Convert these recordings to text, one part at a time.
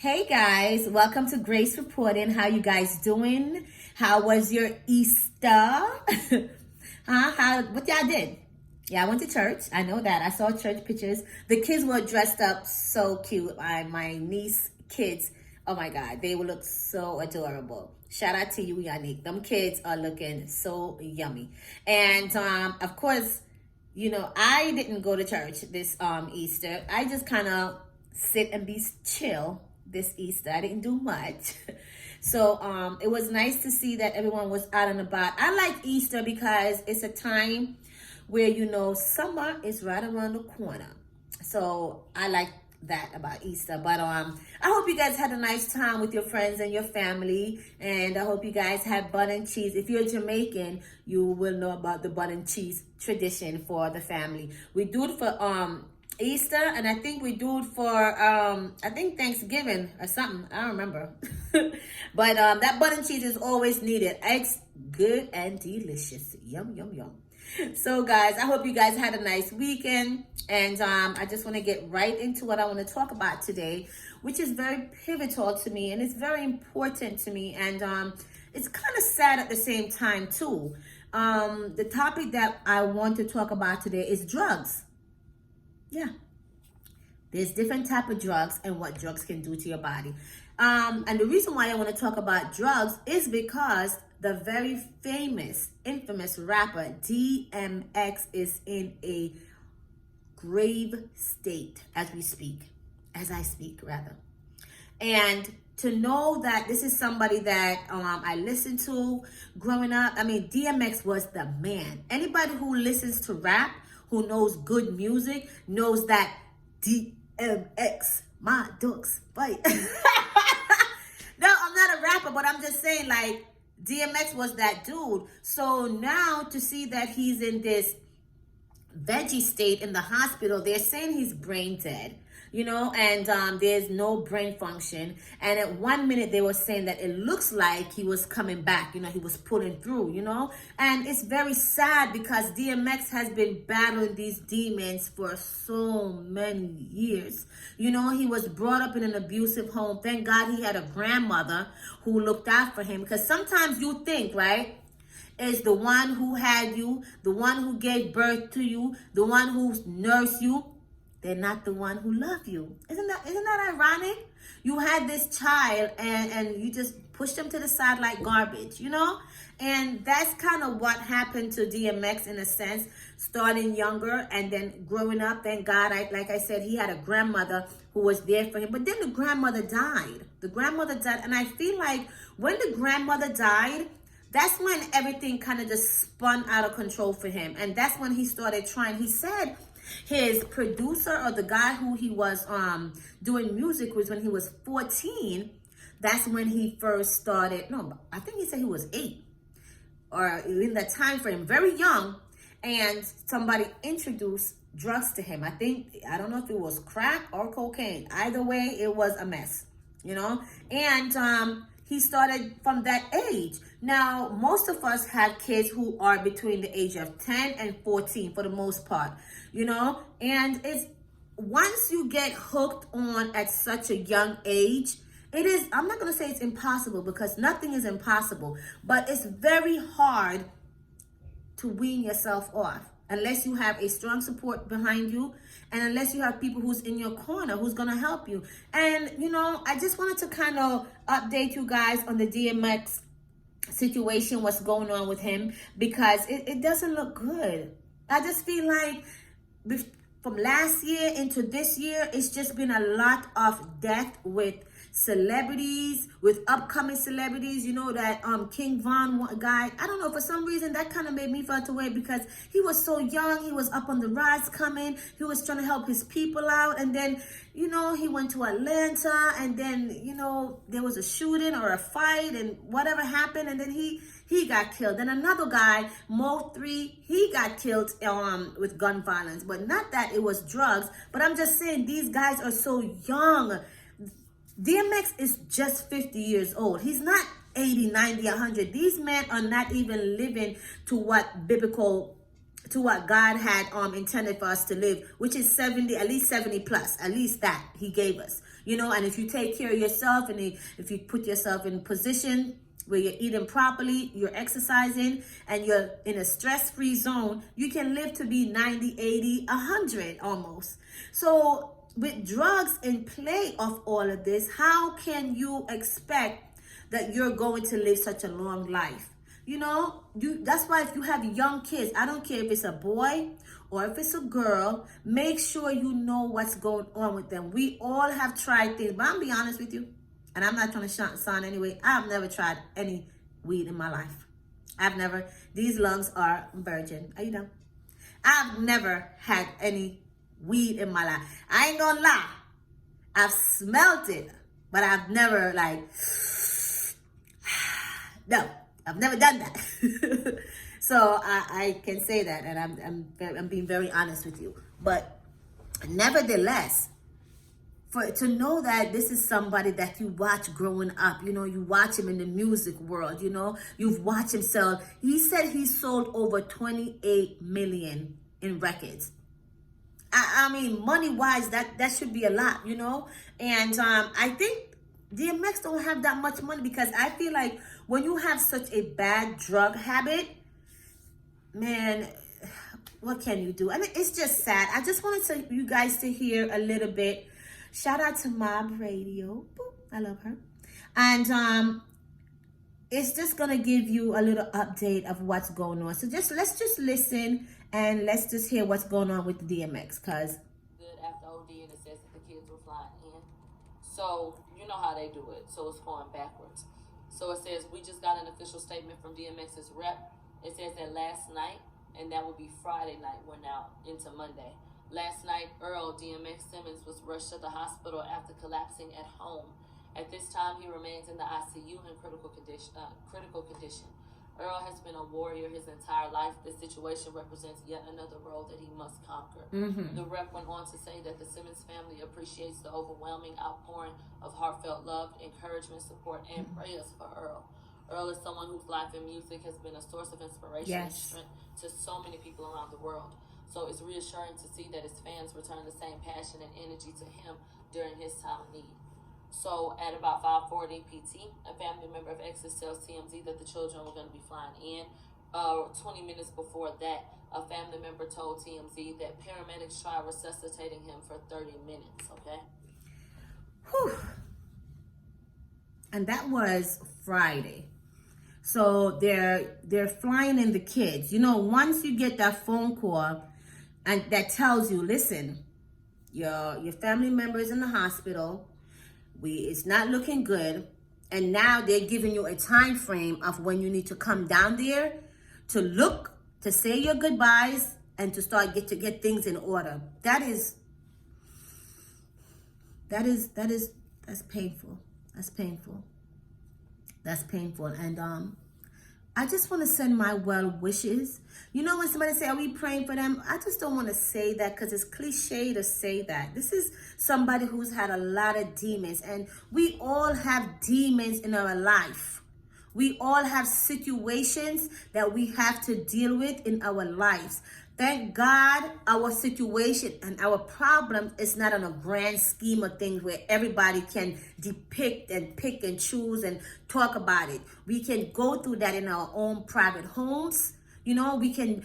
Hey guys, welcome to Grace Reporting. How you guys doing? How was your Easter? What y'all did? Yeah, I went to church. I know that. I saw church pictures. The kids were dressed up so cute. My niece kids, oh my God, they will look so adorable. Shout out to you, Yannick. Them kids are looking so yummy. And of course, I didn't go to church this Easter. I just kind of sit and be chill this Easter. I didn't do much. So it was nice to see that everyone was out and about. I like Easter because it's a time where summer is right around the corner. So I like that about Easter. But I hope you guys had a nice time with your friends and your family, and I hope you guys had bun and cheese. If you're Jamaican, you will know about the bun and cheese tradition for the family. We do it for Easter, and I think we do it for I think Thanksgiving or something. I don't remember. But that bun and cheese is always needed. It's good and delicious. Yum, yum, yum. So guys, I hope you guys had a nice weekend, and I just want to get right into what I want to talk about today, which is very pivotal to me, and it's very important to me, and it's kind of sad at the same time too. The topic that I want to talk about today is drugs. Yeah, there's different type of drugs and what drugs can do to your body. And the reason why I want to talk about drugs is because the very famous, infamous rapper DMX is in a grave state as I speak rather. And to know that this is somebody that I listened to growing up. I mean, DMX was the man. Anybody who listens to rap, who knows good music, knows that DMX, my ducks fight. No, I'm not a rapper, but I'm just saying, like, DMX was that dude. So now to see that he's in this veggie state in the hospital, they're saying he's brain dead, and there's no brain function. And at 1 minute they were saying that it looks like he was coming back, he was pulling through, and it's very sad because DMX has been battling these demons for so many years. He was brought up in an abusive home. Thank God he had a grandmother who looked out for him, because sometimes you think, right, is the one who had you, the one who gave birth to you, the one who nursed you, they're not the one who love you. Isn't that ironic? You had this child and you just pushed him to the side like garbage, And that's kind of what happened to DMX in a sense, starting younger and then growing up. Thank God, like I said, he had a grandmother who was there for him. But then the grandmother died. And I feel like when the grandmother died, that's when everything kind of just spun out of control for him. And that's when he started trying. He said his producer, or the guy who he was doing music with, when he was 14, that's when he first started. No, I think he said he was 8 or in that time frame, very young. And somebody introduced drugs to him. I don't know if it was crack or cocaine. Either way, it was a mess, and he started from that age. Now, most of us have kids who are between the age of 10 and 14 for the most part, and it's once you get hooked on at such a young age, I'm not going to say it's impossible, because nothing is impossible, but it's very hard to wean yourself off unless you have a strong support behind you, and unless you have people who's in your corner who's going to help you. And I just wanted to kind of update you guys on the DMX situation, what's going on with him, because it doesn't look good. I just feel like from last year into this year, it's just been a lot of death with celebrities, with upcoming celebrities. That King Von guy, I don't know, for some reason that kind of made me feel away, because he was so young, he was up on the rise coming, he was trying to help his people out, and then he went to Atlanta, and then there was a shooting or a fight and whatever happened, and then he got killed. Then another guy, Mo3, he got killed with gun violence, but not that it was drugs, but I'm just saying these guys are so young. DMX is just 50 years old. He's not 80, 90, 100. These men are not even living to what biblical to what God had intended for us to live, which is 70, at least 70 plus, at least that he gave us. You know, and if you take care of yourself and if you put yourself in position where you're eating properly, you're exercising, and you're in a stress-free zone, you can live to be 90, 80, 100 almost. So with drugs in play of all of this, how can you expect that you're going to live such a long life? You know, that's why if you have young kids, I don't care if it's a boy or if it's a girl, make sure you know what's going on with them. We all have tried things, but I'm be honest with you, and I'm not trying to sound anyway, I've never tried any weed in my life. These lungs are virgin. Are you done? I've never had any weed in my life. I ain't gonna lie. I've smelt it, but I've never no. I've never done that. So I can say that, and I'm being very honest with you. But nevertheless, to know that this is somebody that you watch growing up, you know, you watch him in the music world, you know, you've watched him sell. He said he sold over 28 million in records. I mean, money-wise, that should be a lot, you know. And I think DMX don't have that much money, because I feel like when you have such a bad drug habit, man, what can you do? And it's just sad. I just wanted you guys to hear a little bit. Shout out to Mob Radio. Boop, I love her. And it's just gonna give you a little update of what's going on. So let's just listen and let's just hear what's going on with the DMX, cause good after OD, and it says that the kids were flying in. So you know how they do it. So it's going backwards. So it says, we just got an official statement from DMX's rep. It says that last night, and that would be Friday night, we're now into Monday. Last night, Earl DMX Simmons was rushed to the hospital after collapsing at home. At this time, he remains in the ICU in critical condition. Earl has been a warrior his entire life. This situation represents yet another road that he must conquer. The rep went on to say that the Simmons family appreciates the overwhelming outpouring of heartfelt love, encouragement, support, and prayers for Earl. Earl is someone whose life and music has been a source of inspiration and strength to so many people around the world. So it's reassuring to see that his fans return the same passion and energy to him during his time of need. So at about 5:40 PT, a family member of X's tells TMZ that the children were going to be flying in. 20 minutes before that, a family member told TMZ that paramedics tried resuscitating him for 30 minutes, okay? Whew. And that was Friday. So they're flying in the kids. You know, once you get that phone call and that tells you, listen, your family member is in the hospital, it's not looking good, and now they're giving you a time frame of when you need to come down there to look, to say your goodbyes, and to start to get things in order. That's painful. That's painful. That's painful. And I just want to send my well wishes. You know, when somebody say, are we praying for them? I just don't want to say that because it's cliche to say that. This is somebody who's had a lot of demons, and we all have demons in our life. We all have situations that we have to deal with in our lives. Thank God our situation and our problem is not on a grand scheme of things where everybody can depict and pick and choose and talk about it. We can go through that in our own private homes. You know, we can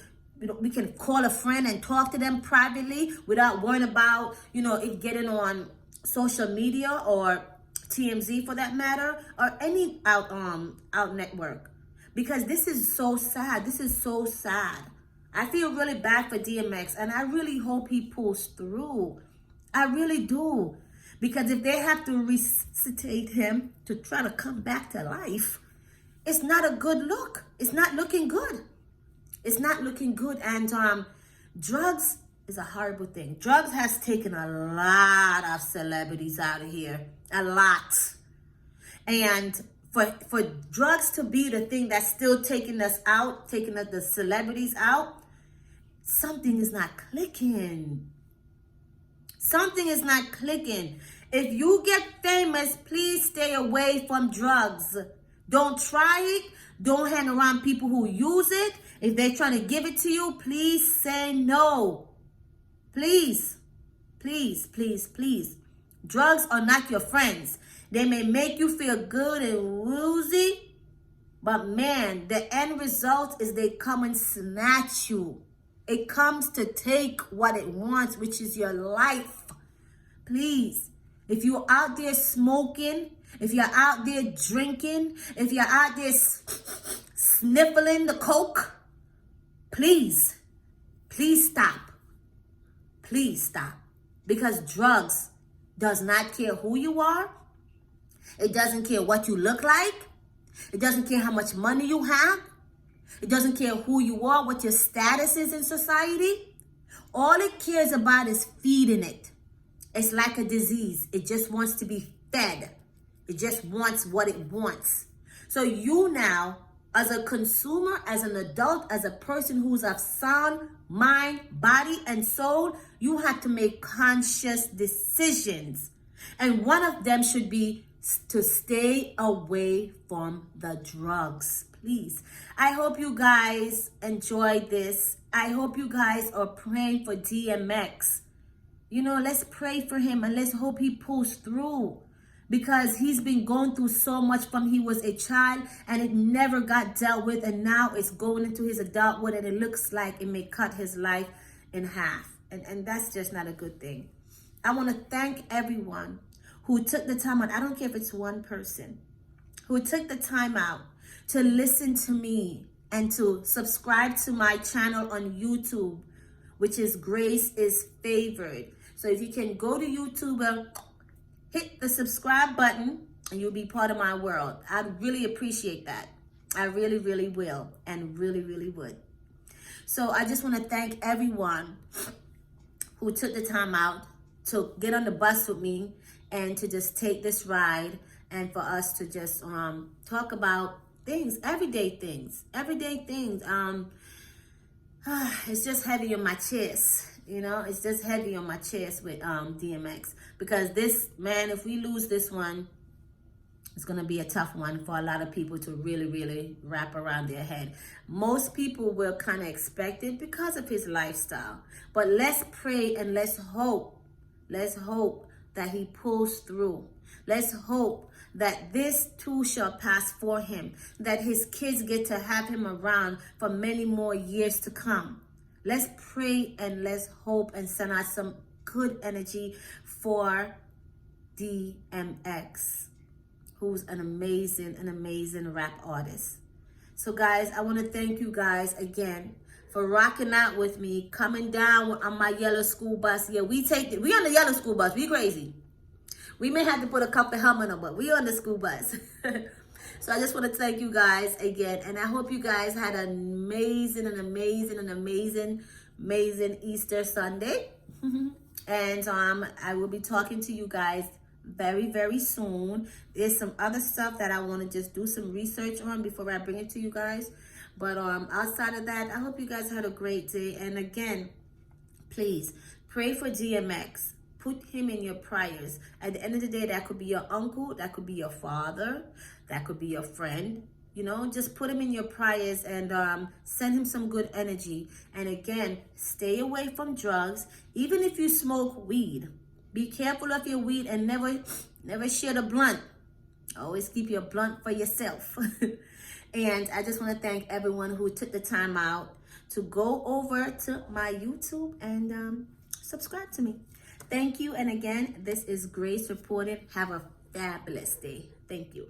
call a friend and talk to them privately without worrying about, it getting on social media or TMZ for that matter, or any out network. Because this is so sad. This is so sad. I feel really bad for DMX, and I really hope he pulls through. I really do. Because if they have to resuscitate him to try to come back to life, it's not a good look. It's not looking good. It's not looking good. And drugs is a horrible thing. Drugs has taken a lot of celebrities out of here. A lot. And for drugs to be the thing that's still taking us out, taking the celebrities out, something is not clicking. Something is not clicking. If you get famous, please stay away from drugs. Don't try it. Don't hang around people who use it. If they're trying to give it to you, please say no. Please, please, please, please. Drugs are not your friends. They may make you feel good and woozy, but man, the end result is they come and snatch you. It comes to take what it wants, which is your life. Please, if you're out there smoking, if you're out there drinking, if you're out there sniffling the coke, please, please stop. Please stop. Because drugs does not care who you are. It doesn't care what you look like. It doesn't care how much money you have. It doesn't care who you are, what your status is in society. All it cares about is feeding it. It's like a disease. It just wants to be fed. It just wants what it wants. So you now, as a consumer, as an adult, as a person who's of sound mind, body, and soul, you have to make conscious decisions. And one of them should be to stay away from the drugs. Please. I hope you guys enjoyed this. I hope you guys are praying for DMX. You know, let's pray for him and let's hope he pulls through, because he's been going through so much from he was a child and it never got dealt with, and now it's going into his adulthood and it looks like it may cut his life in half. And that's just not a good thing. I want to thank everyone who took the time out. I don't care if it's one person who took the time out to listen to me and to subscribe to my channel on YouTube, which is Grace is Favored. So if you can go to YouTube and hit the subscribe button, and you'll be part of my world. I'd really appreciate that. I really, really will, and really, really would. So I just want to thank everyone who took the time out to get on the bus with me and to just take this ride, and for us to just talk about things, everyday things. It's just heavy on my chest. You know, it's just heavy on my chest with DMX, because this man, if we lose this one, it's going to be a tough one for a lot of people to really, really wrap around their head. Most people will kind of expect it because of his lifestyle. But let's pray and let's hope. Let's hope that he pulls through. Let's hope that this too shall pass for him, that his kids get to have him around for many more years to come. Let's pray and let's hope and send out some good energy for DMX, who's an amazing rap artist. So guys, I want to thank you guys again for rocking out with me, coming down on my yellow school bus. Yeah, we on the yellow school bus. We crazy. We may have to put a couple helmet on, but we on the school bus. So I just want to thank you guys again. And I hope you guys had an amazing Easter Sunday. And I will be talking to you guys very, very soon. There's some other stuff that I want to just do some research on before I bring it to you guys. But outside of that, I hope you guys had a great day. And again, please pray for DMX. Put him in your prayers. At the end of the day, that could be your uncle, that could be your father, that could be your friend. You know, just put him in your prayers and send him some good energy. And again, stay away from drugs. Even if you smoke weed, be careful of your weed and never share the blunt. Always keep your blunt for yourself. And I just want to thank everyone who took the time out to go over to my YouTube and subscribe to me. Thank you. And again, this is Grace reporting. Have a fabulous day. Thank you.